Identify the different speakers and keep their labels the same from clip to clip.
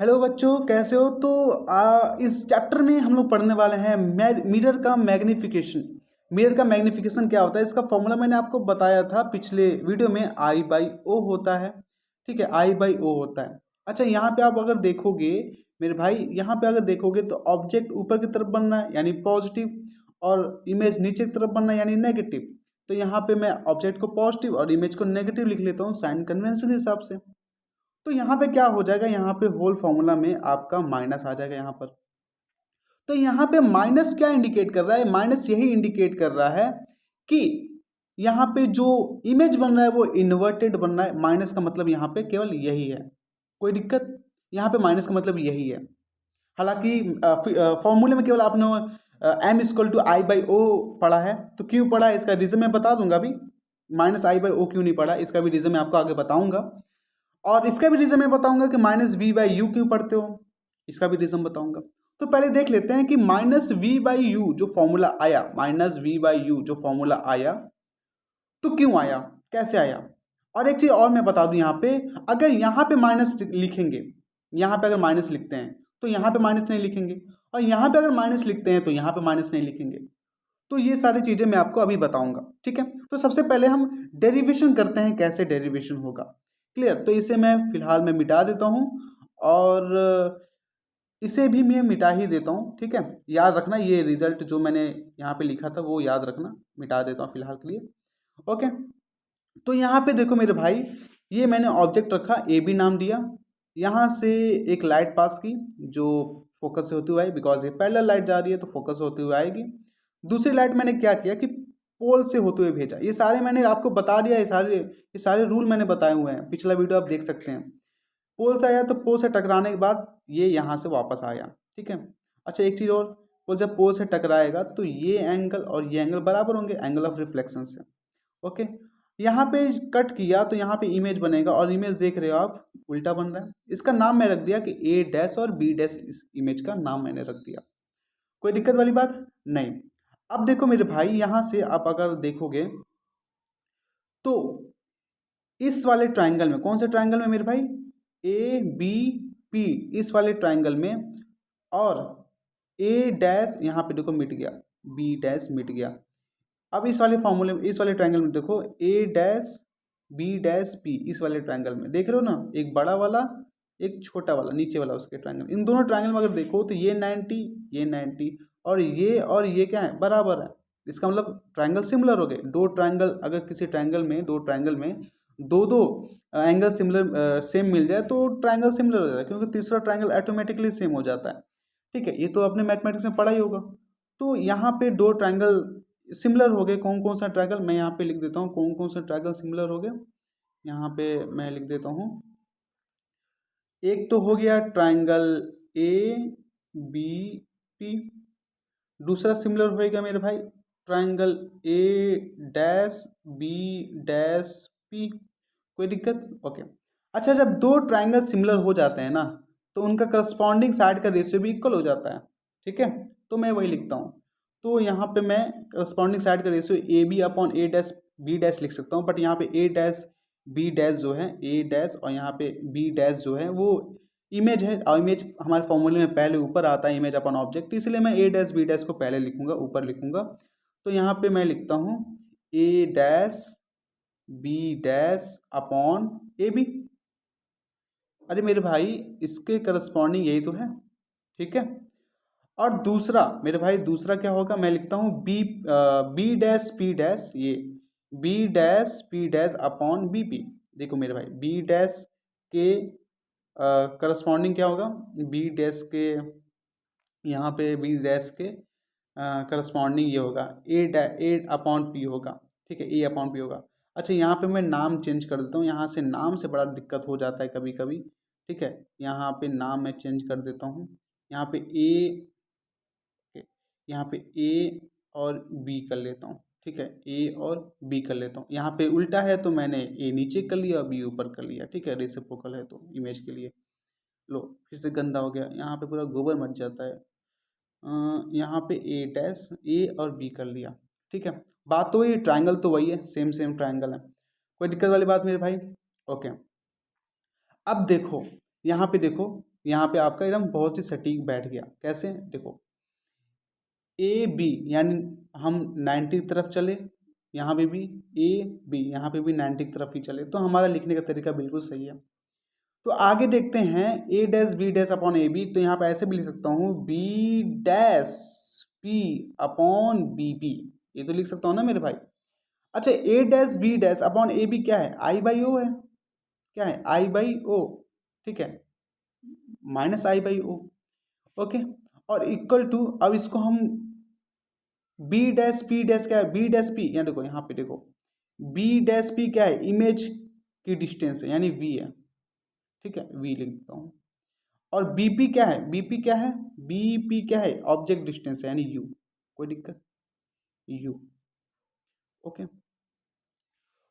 Speaker 1: Hello बच्चों, कैसे हो? तो इस चैप्टर में हम लोग पढ़ने वाले हैं मिरर का मैग्नीफिकेशन। मिरर का मैग्नीफिकेशन क्या होता है, इसका फॉर्मूला मैंने आपको बताया था पिछले वीडियो में। आई बाई ओ होता है। ठीक है, आई बाई ओ होता है। अच्छा, यहाँ पे आप अगर देखोगे मेरे भाई, यहाँ पे अगर देखोगे तो ऑब्जेक्ट ऊपर की तरफ बनना है यानी पॉजिटिव, और इमेज नीचे की तरफ बनना है यानी नेगेटिव। तो यहाँ पे मैं ऑब्जेक्ट को पॉजिटिव और इमेज को नेगेटिव लिख लेता हूँ साइन कन्वेंशन के हिसाब से। तो यहाँ पे क्या हो जाएगा, यहाँ पे होल फॉर्मूला में आपका माइनस आ जाएगा यहाँ पर। तो यहाँ पे माइनस क्या इंडिकेट कर रहा है? माइनस यही इंडिकेट कर रहा है कि यहाँ पे जो इमेज बन रहा है वो इन्वर्टेड बन रहा है। माइनस का मतलब यहाँ पे केवल यही है, कोई दिक्कत? यहाँ पे माइनस का मतलब यही है। हालांकि फॉर्मूले में केवल आपने m equal to I by O पढ़ा है। तो क्यों पढ़ा है इसका रीज़न मैं बता दूंगा अभी। माइनस आई बाई ओ क्यों नहीं पढ़ा, इसका भी रीज़न मैं आपको आगे बताऊंगा। और इसका भी रीज़न मैं बताऊंगा कि माइनस वी बाई यू क्यों पढ़ते हो, इसका भी रीज़न बताऊंगा। तो पहले देख लेते हैं कि माइनस वी बाई यू जो फॉर्मूला आया, माइनस वी बाई यू जो फॉर्मूला आया तो क्यों आया, कैसे आया। और एक चीज़ और मैं बता दूं, यहाँ पे अगर यहाँ पे माइनस लिखेंगे, यहाँ पे अगर माइनस लिखते हैं तो यहाँ पे माइनस नहीं लिखेंगे, और यहाँ पे अगर माइनस लिखते हैं तो यहाँ पे माइनस नहीं लिखेंगे। तो ये सारी चीज़ें मैं आपको अभी बताऊंगा। ठीक है, तो सबसे पहले हम डेरिवेशन करते हैं, कैसे डेरिवेशन होगा। क्लियर? तो इसे मैं फिलहाल मैं मिटा देता हूँ, और इसे भी मैं मिटा ही देता हूँ। ठीक है, याद रखना ये रिजल्ट जो मैंने यहाँ पे लिखा था वो याद रखना। मिटा देता हूँ फिलहाल के लिए। ओके, तो यहाँ पे देखो मेरे भाई, ये मैंने ऑब्जेक्ट रखा, ए बी नाम दिया। यहाँ से एक लाइट पास की जो फोकस से होती हुई आई, बिकॉज ये पैरेलल लाइट जा रही है तो फोकस होते हुए आएगी। दूसरी लाइट मैंने क्या किया कि पोल से होते हुए भेजा। ये सारे मैंने आपको बता दिया, ये सारे रूल मैंने बताए हुए हैं, पिछला वीडियो आप देख सकते हैं। पोल से आया तो पोल से टकराने के बाद ये यहाँ से वापस आया। ठीक है, अच्छा एक चीज़ और, वो जब पोल से टकराएगा तो ये एंगल और ये एंगल बराबर होंगे एंगल ऑफ रिफ्लेक्शन से। ओके, यहाँ पे कट किया तो यहाँ पे इमेज बनेगा, और इमेज देख रहे हो आप उल्टा बन रहा है। इसका नाम मैं रख दिया कि ए डैश और बी डैश, इस इमेज का नाम मैंने रख दिया। कोई दिक्कत वाली बात नहीं। अब देखो मेरे भाई, यहाँ से आप अगर देखोगे तो इस वाले ट्राइंगल में, कौन से ट्राइंगल में मेरे भाई, ए बी पी, इस वाले ट्राइंगल में, और ए डैश यहाँ पे देखो मिट गया, बी डैश मिट गया। अब इस वाले फॉर्मूले में, इस वाले ट्राइंगल में देखो, ए डैश बी डैश पी, इस वाले ट्राइंगल में देख रहे हो ना, एक बड़ा वाला एक छोटा वाला नीचे वाला उसके ट्राइंगल। इन दोनों ट्राइंगल में अगर देखो तो ये 90, ये 90, और ये क्या है, बराबर है। इसका मतलब ट्राइंगल सिमिलर हो गए। दो ट्राइंगल, अगर किसी ट्राइंगल में, दो ट्राइंगल में दो दो एंगल सिमिलर सेम मिल जाए तो ट्राइंगल सिमिलर हो जाता है, क्योंकि तीसरा ट्राइंगल ऑटोमेटिकली सेम हो जाता है। ठीक है, ये तो अपने मैथमेटिक्स में पढ़ा ही होगा। तो यहाँ पे दो ट्राइंगल सिमिलर हो गए। कौन कौन सा ट्राइंगल मैं यहाँ पे लिख देता हूँ, कौन कौन सा ट्राइंगल सिमिलर हो गया, यहाँ पे मैं लिख देता हूँ। एक तो हो गया ट्राइंगल ए बी पी, दूसरा सिमिलर होएगा मेरे भाई triangle A dash B dash P. कोई दिक्कत? ओके। अच्छा, जब दो ट्राइंगल सिमिलर हो जाते हैं ना तो उनका करस्पॉन्डिंग साइड का रेशियो भी इक्वल हो जाता है। ठीक है, तो मैं वही लिखता हूँ। तो यहाँ पे मैं करस्पॉन्डिंग साइड का ratio A B upon A dash B dash लिख सकता हूँ, बट यहाँ पे ए डैश बी डैश जो है, ए डैश और यहाँ पे बी डैश जो है वो इमेज है, और इमेज हमारे फॉर्मूले में पहले ऊपर आता है, इमेज अपॉन ऑब्जेक्ट, इसलिए मैं ए डैश बी डैश को पहले लिखूंगा, ऊपर लिखूंगा। तो यहाँ पे मैं लिखता हूँ A dash B dash upon A B. अरे मेरे भाई, इसके करस्पॉन्डिंग यही तो है। ठीक है, और दूसरा मेरे भाई, दूसरा क्या होगा, मैं लिखता हूँ बी डैश पी डैश, ये B dash P dash upon B P. देखो मेरे भाई, बी डैश के करस्पॉन्डिंग क्या होगा, बी डैश के, यहाँ पे बी डैश के करस्पॉन्डिंग ये होगा ए अपॉन पी होगा। ठीक है, ए अपॉन पी होगा। अच्छा, यहाँ पे मैं नाम चेंज कर देता हूँ, यहाँ से नाम से बड़ा दिक्कत हो जाता है कभी कभी। ठीक है, यहाँ पे नाम मैं चेंज कर देता हूँ। यहाँ पे ए, यहाँ पे ए और बी कर लेता हूँ। ठीक है, ए और बी कर लेता हूँ। यहाँ पे उल्टा है तो मैंने ए नीचे कर लिया, बी ऊपर कर लिया। ठीक है, रेसिप्रोकल है तो इमेज के लिए। लो, फिर से गंदा हो गया, यहाँ पे पूरा गोबर मच जाता है। यहाँ पे ए डैश, ए और बी कर लिया। ठीक है, बात तो वही, ट्राइंगल तो वही है, सेम सेम ट्राइंगल है, कोई दिक्कत वाली बात मेरे भाई। ओके, अब देखो यहाँ पे देखो, यहाँ पे आपका एकदम बहुत ही सटीक बैठ गया। कैसे, देखो ए बी यानी हम 90 की तरफ चले, यहाँ पे भी ए बी, यहाँ पे भी 90 की तरफ ही चले, तो हमारा लिखने का तरीका बिल्कुल सही है। तो आगे देखते हैं A dash B dash upon A B, तो यहाँ पे ऐसे भी लिख सकता हूँ B dash P upon B B, ये तो लिख सकता हूँ ना मेरे भाई। अच्छा, A dash B dash upon A B क्या है, आई बाई ओ है, क्या है, आई बाई ओ, ठीक है, minus I by O, okay. और इक्वल टू, अब इसको हम बी डैश पी डैश क्या है, बी डैश पी, यहाँ देखो, यहाँ पे देखो बी डैश पी क्या है, इमेज की डिस्टेंस है यानी वी है, ठीक है, वी लिख देता हूँ। और बीपी क्या है, बीपी क्या है, बीपी क्या है, ऑब्जेक्ट डिस्टेंस है यानी यू, कोई दिक्कत, यू, ओके।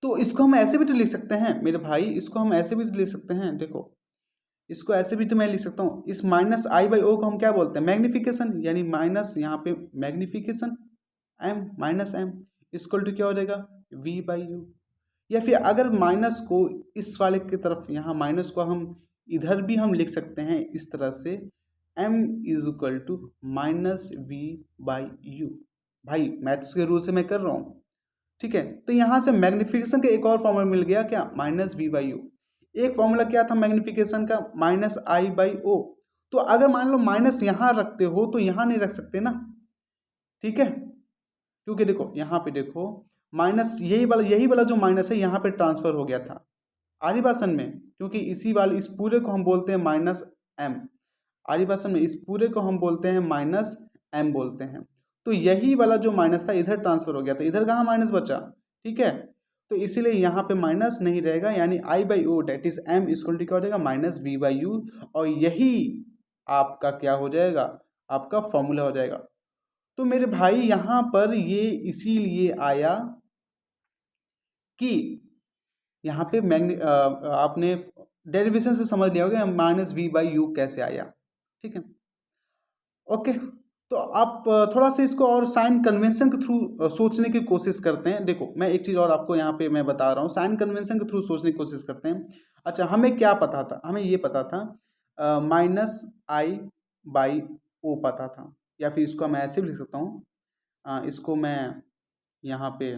Speaker 1: तो इसको हम ऐसे भी तो लिख सकते हैं मेरे भाई, इसको हम ऐसे भी तो लिख सकते हैं, देखो इसको ऐसे भी तो मैं लिख सकता हूँ, इस माइनस आई बाई ओ को हम क्या बोलते हैं, मैग्निफिकेशन, यानी माइनस यहाँ पे magnification m minus M equal to क्या हो जाएगा, वी बाई यू। या फिर अगर माइनस को इस वाले की तरफ, यहाँ माइनस को हम इधर भी हम लिख सकते हैं इस तरह से, m is equal to minus we by you. भाई मैथ्स के रूल से मैं कर रहा हूँ, ठीक है। तो यहाँ से मैग्निफिकेशन का एक और फॉर्मूला मिल गया, क्या, माइनस वी बाई यू। एक फॉर्मूला क्या था मैग्निफिकेशन का, माइनस आई बाई ओ। तो अगर मान लो माइनस यहाँ रखते हो तो यहाँ नहीं रख सकते ना, ठीक है, क्योंकि देखो यहाँ पे देखो माइनस, यही वाला जो माइनस है यहाँ पे ट्रांसफर हो गया था आरिभाषण में, क्योंकि इसी वाले इस पूरे को हम बोलते हैं माइनस एम, आरिभाषण में इस पूरे को हम बोलते हैं माइनस एम बोलते हैं। तो यही वाला जो माइनस था इधर ट्रांसफर हो गया, तो इधर कहाँ माइनस बचा, ठीक है। तो इसीलिए यहाँ पे माइनस नहीं रहेगा, यानी I by O date is M equal to क्या हो जाएगा, माइनस वी बाई यू। और यही आपका क्या हो जाएगा, आपका फॉर्मूला हो जाएगा। तो मेरे भाई यहाँ पर ये इसीलिए आया कि यहाँ पे आपने डेरिवेशन से समझ लिया होगा माइनस वी बाई यू कैसे आया, ठीक है, ओके। तो आप थोड़ा सा इसको और साइन कन्वेंशन के थ्रू सोचने की कोशिश करते हैं। देखो मैं एक चीज़ और आपको यहाँ पे मैं बता रहा हूँ, साइन कन्वेंशन के थ्रू सोचने की कोशिश करते हैं। अच्छा, हमें क्या पता था, हमें ये पता था माइनस आई बाई ओ पता था, या फिर इसको मैं ऐसे भी लिख सकता हूँ, इसको मैं यहाँ पे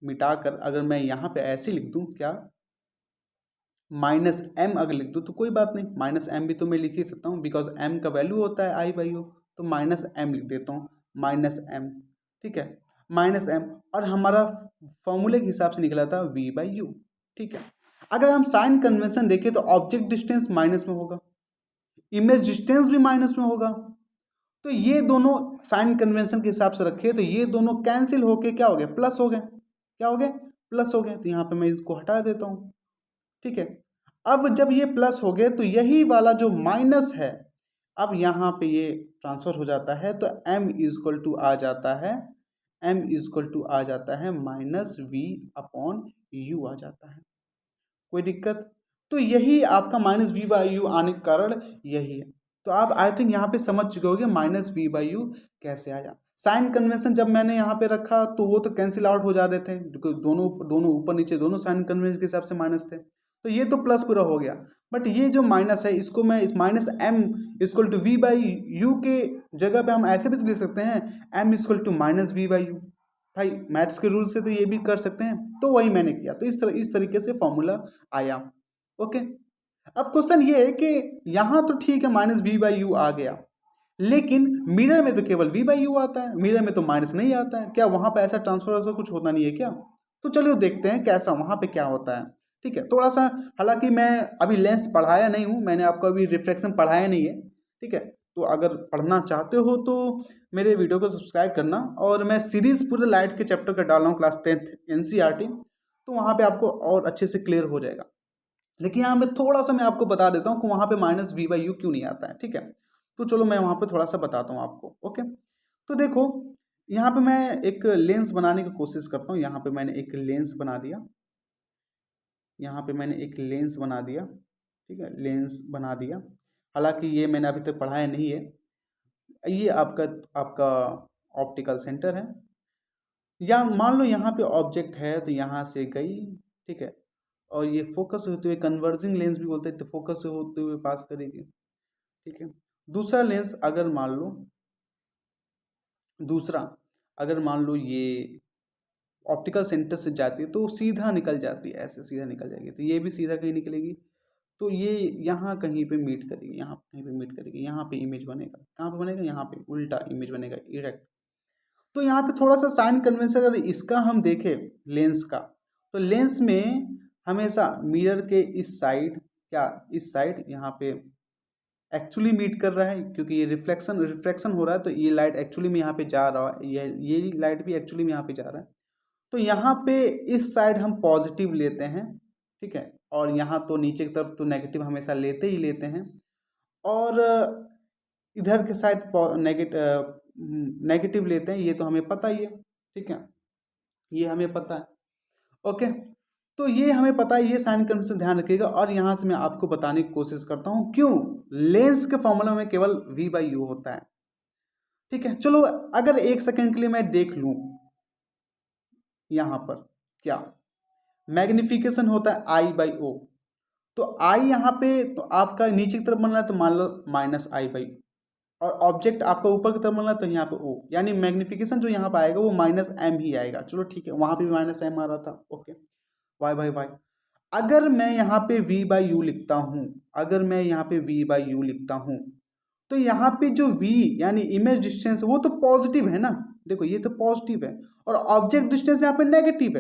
Speaker 1: मिटाकर अगर मैं यहाँ पे ऐसे लिख दूँ, क्या, माइनस एम अगर लिख दूँ तो कोई बात नहीं, माइनस एम भी तो मैं लिख ही सकता हूँ, बिकॉज एम का वैल्यू होता है आई बाई ओ, तो माइनस एम लिख देता हूँ, माइनस एम, ठीक है, माइनस एम। और हमारा फॉर्मूले के हिसाब से निकला था वी बाई यू, ठीक है। अगर हम साइन कन्वेंशन देखें तो ऑब्जेक्ट डिस्टेंस माइनस में होगा, इमेज डिस्टेंस भी माइनस में होगा, तो ये दोनों साइन कन्वेंशन के हिसाब से रखे तो ये दोनों कैंसिल होके क्या हो गया, प्लस हो गए, क्या हो गए, प्लस हो गए। तो यहाँ पे मैं इसको हटा देता हूँ, ठीक है। अब जब ये प्लस हो गए तो यही वाला जो माइनस है, अब यहाँ पे ये ट्रांसफर हो जाता है, तो m इजक्वल टू आ जाता है, m इजक्वल टू आ जाता है माइनस वी अपॉन यू आ जाता है, कोई दिक्कत। तो यही आपका माइनस वी बाई यू आने का कारण यही है। तो आप आई थिंक यहाँ पे समझ चुके होगे माइनस वी बाई यू कैसे आया। साइन कन्वेंशन जब मैंने यहाँ पे रखा तो वो तो कैंसिल आउट हो जा रहे थे, दोनों दोनों ऊपर नीचे दोनों साइन कन्वेंशन के हिसाब से माइनस थे, तो ये तो प्लस पूरा हो गया। बट ये जो माइनस है इसको मैं इस minus M equal to V by U के जगह पे हम ऐसे भी तो लिख सकते हैं, M equal to minus we by you. भाई मैथ्स के रूल से तो ये भी कर सकते हैं, तो वही मैंने किया, तो इस तरीके से फॉर्मूला आया, ओके। अब क्वेश्चन ये है कि यहाँ तो ठीक है माइनस वी बाई यू आ गया, लेकिन मिरर में तो केवल वी बाई यू आता है, मिरर में तो माइनस नहीं आता है, क्या वहाँ पे ऐसा ट्रांसफर ऐसा कुछ होता नहीं है क्या? तो चलिए देखते हैं कैसा वहाँ पे क्या होता है, ठीक है। थोड़ा सा, हालांकि मैं अभी लेंस पढ़ाया नहीं हूँ, मैंने आपको अभी रिफ्लेक्शन पढ़ाया नहीं है, ठीक है। तो अगर पढ़ना चाहते हो तो मेरे वीडियो को सब्सक्राइब करना, और मैं सीरीज़ पूरे लाइट के चैप्टर का डाल रहा हूँ क्लास 10th NCERT, तो वहाँ पे आपको और अच्छे से क्लियर हो जाएगा। लेकिन यहाँ पे थोड़ा सा मैं आपको बता देता हूँ कि वहाँ पे माइनस वी बाई यू क्यों नहीं आता है, ठीक है। तो चलो मैं वहाँ पे थोड़ा सा बताता हूँ आपको, ओके। तो देखो यहाँ पे मैं एक लेंस बनाने की कोशिश करता हूँ, यहाँ पे मैंने एक लेंस बना दिया, यहाँ पे मैंने एक लेंस बना दिया, ठीक है, लेंस बना दिया। हालांकि ये मैंने अभी तक पढ़ाया नहीं है, ये आपका आपका ऑप्टिकल सेंटर है, या मान लो यहाँ पे ऑब्जेक्ट है तो यहाँ से गई, ठीक है, और ये फोकस होते हुए, कन्वर्जिंग लेंस भी बोलते हैं, तो फोकस से होते हुए पास करेगी, ठीक है। दूसरा लेंस अगर मान लो ये ऑप्टिकल सेंटर से जाती है तो सीधा निकल जाती है, ऐसे सीधा निकल जाएगी, तो ये भी सीधा कहीं निकलेगी, तो ये यहाँ कहीं पे मीट करेगी, यहाँ कहीं पे मीट करेगी, यहाँ पे इमेज बनेगा, कहाँ पे बनेगा, यहाँ पे उल्टा इमेज बनेगा, इरेक्ट। तो यहाँ पे थोड़ा सा साइन कन्वेंशन अगर इसका हम देखें लेंस का, तो लेंस में हमेशा मिरर के इस साइड, इस साइड यहाँ पे एक्चुअली मीट कर रहा है, क्योंकि ये रिफ्लेक्शन हो रहा है, तो ये लाइट एक्चुअली में यहाँ पे जा रहा है, ये लाइट भी एक्चुअली में यहाँ पे जा रहा है, तो यहाँ पे इस साइड हम पॉजिटिव लेते हैं, ठीक है, और यहाँ तो नीचे की तरफ तो नेगेटिव हमेशा लेते ही लेते हैं, और इधर के साइड नेगेटिव लेते हैं, ये तो हमें पता ही है, ठीक है, ये हमें पता है। ओके, तो ये हमें पता है, ये साइन कन्वेंशन ध्यान रखिएगा, और यहाँ से मैं आपको बताने की कोशिश करता हूँ क्यों लेंस के फॉर्मूला में केवल V/U होता है, ठीक है। चलो अगर एक सेकेंड के लिए मैं देख लूँ, यहाँ पर क्या मैग्निफिकेशन होता है I/O, तो I यहाँ पे तो आपका नीचे की तरफ बन रहा है, तो मान लो -I/O, और ऑब्जेक्ट आपका ऊपर की तरफ बन रहा है, तो यहाँ पे O, यानी मैग्निफिकेशन जो यहाँ पे आएगा वो -M ही आएगा। चलो ठीक है, वहाँ पे भी -M आ रहा था, ओके, y/y। अगर मैं यहाँ पे V/U लिखता हूँ, तो यहाँ पे जो V यानी इमेज डिस्टेंस वो तो पॉजिटिव है ना, देखो ये तो पॉजिटिव है, और ऑब्जेक्ट डिस्टेंस यहाँ पे नेगेटिव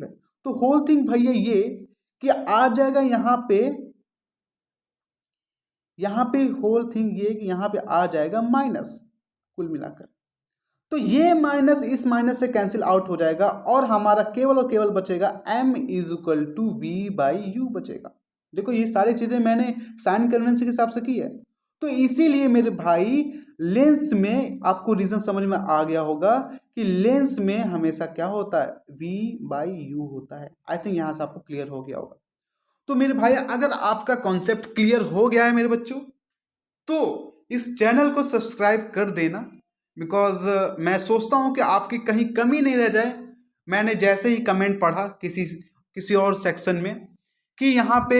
Speaker 1: है, तो होल थिंग भैया ये कि आ जाएगा यहाँ पे होल थिंग ये कि यहाँ पे आ जाएगा माइनस, कुल मिलाकर, तो ये माइनस इस माइनस से कैंसिल आउट हो जाएगा, और हमारा केवल और केवल बचेगा M=V/U बचेगा। देखो ये सारी चीजें मैंने साइन कन्वेंशन के हिसाब से की है, तो इसीलिए मेरे भाई लेंस में आपको रीजन समझ में आ गया होगा कि लेंस में हमेशा क्या होता है, V/U होता है। आई थिंक यहां से आपको क्लियर हो गया होगा। तो मेरे भाई अगर आपका कॉन्सेप्ट क्लियर हो गया है मेरे बच्चों, तो इस चैनल को सब्सक्राइब कर देना, बिकॉज मैं सोचता हूं कि आपकी कहीं कमी नहीं रह जाए। मैंने जैसे ही कमेंट पढ़ा किसी और सेक्शन में कि यहाँ पे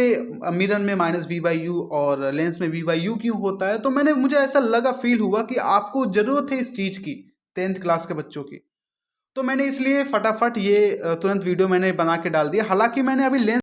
Speaker 1: मिरर में -V/U और लेंस में V/U क्यों होता है, तो मुझे ऐसा लगा, फील हुआ कि आपको ज़रूरत है इस चीज़ की 10th क्लास के बच्चों की, तो मैंने इसलिए फटाफट ये तुरंत वीडियो मैंने बना के डाल दिया। हालांकि मैंने अभी लेंस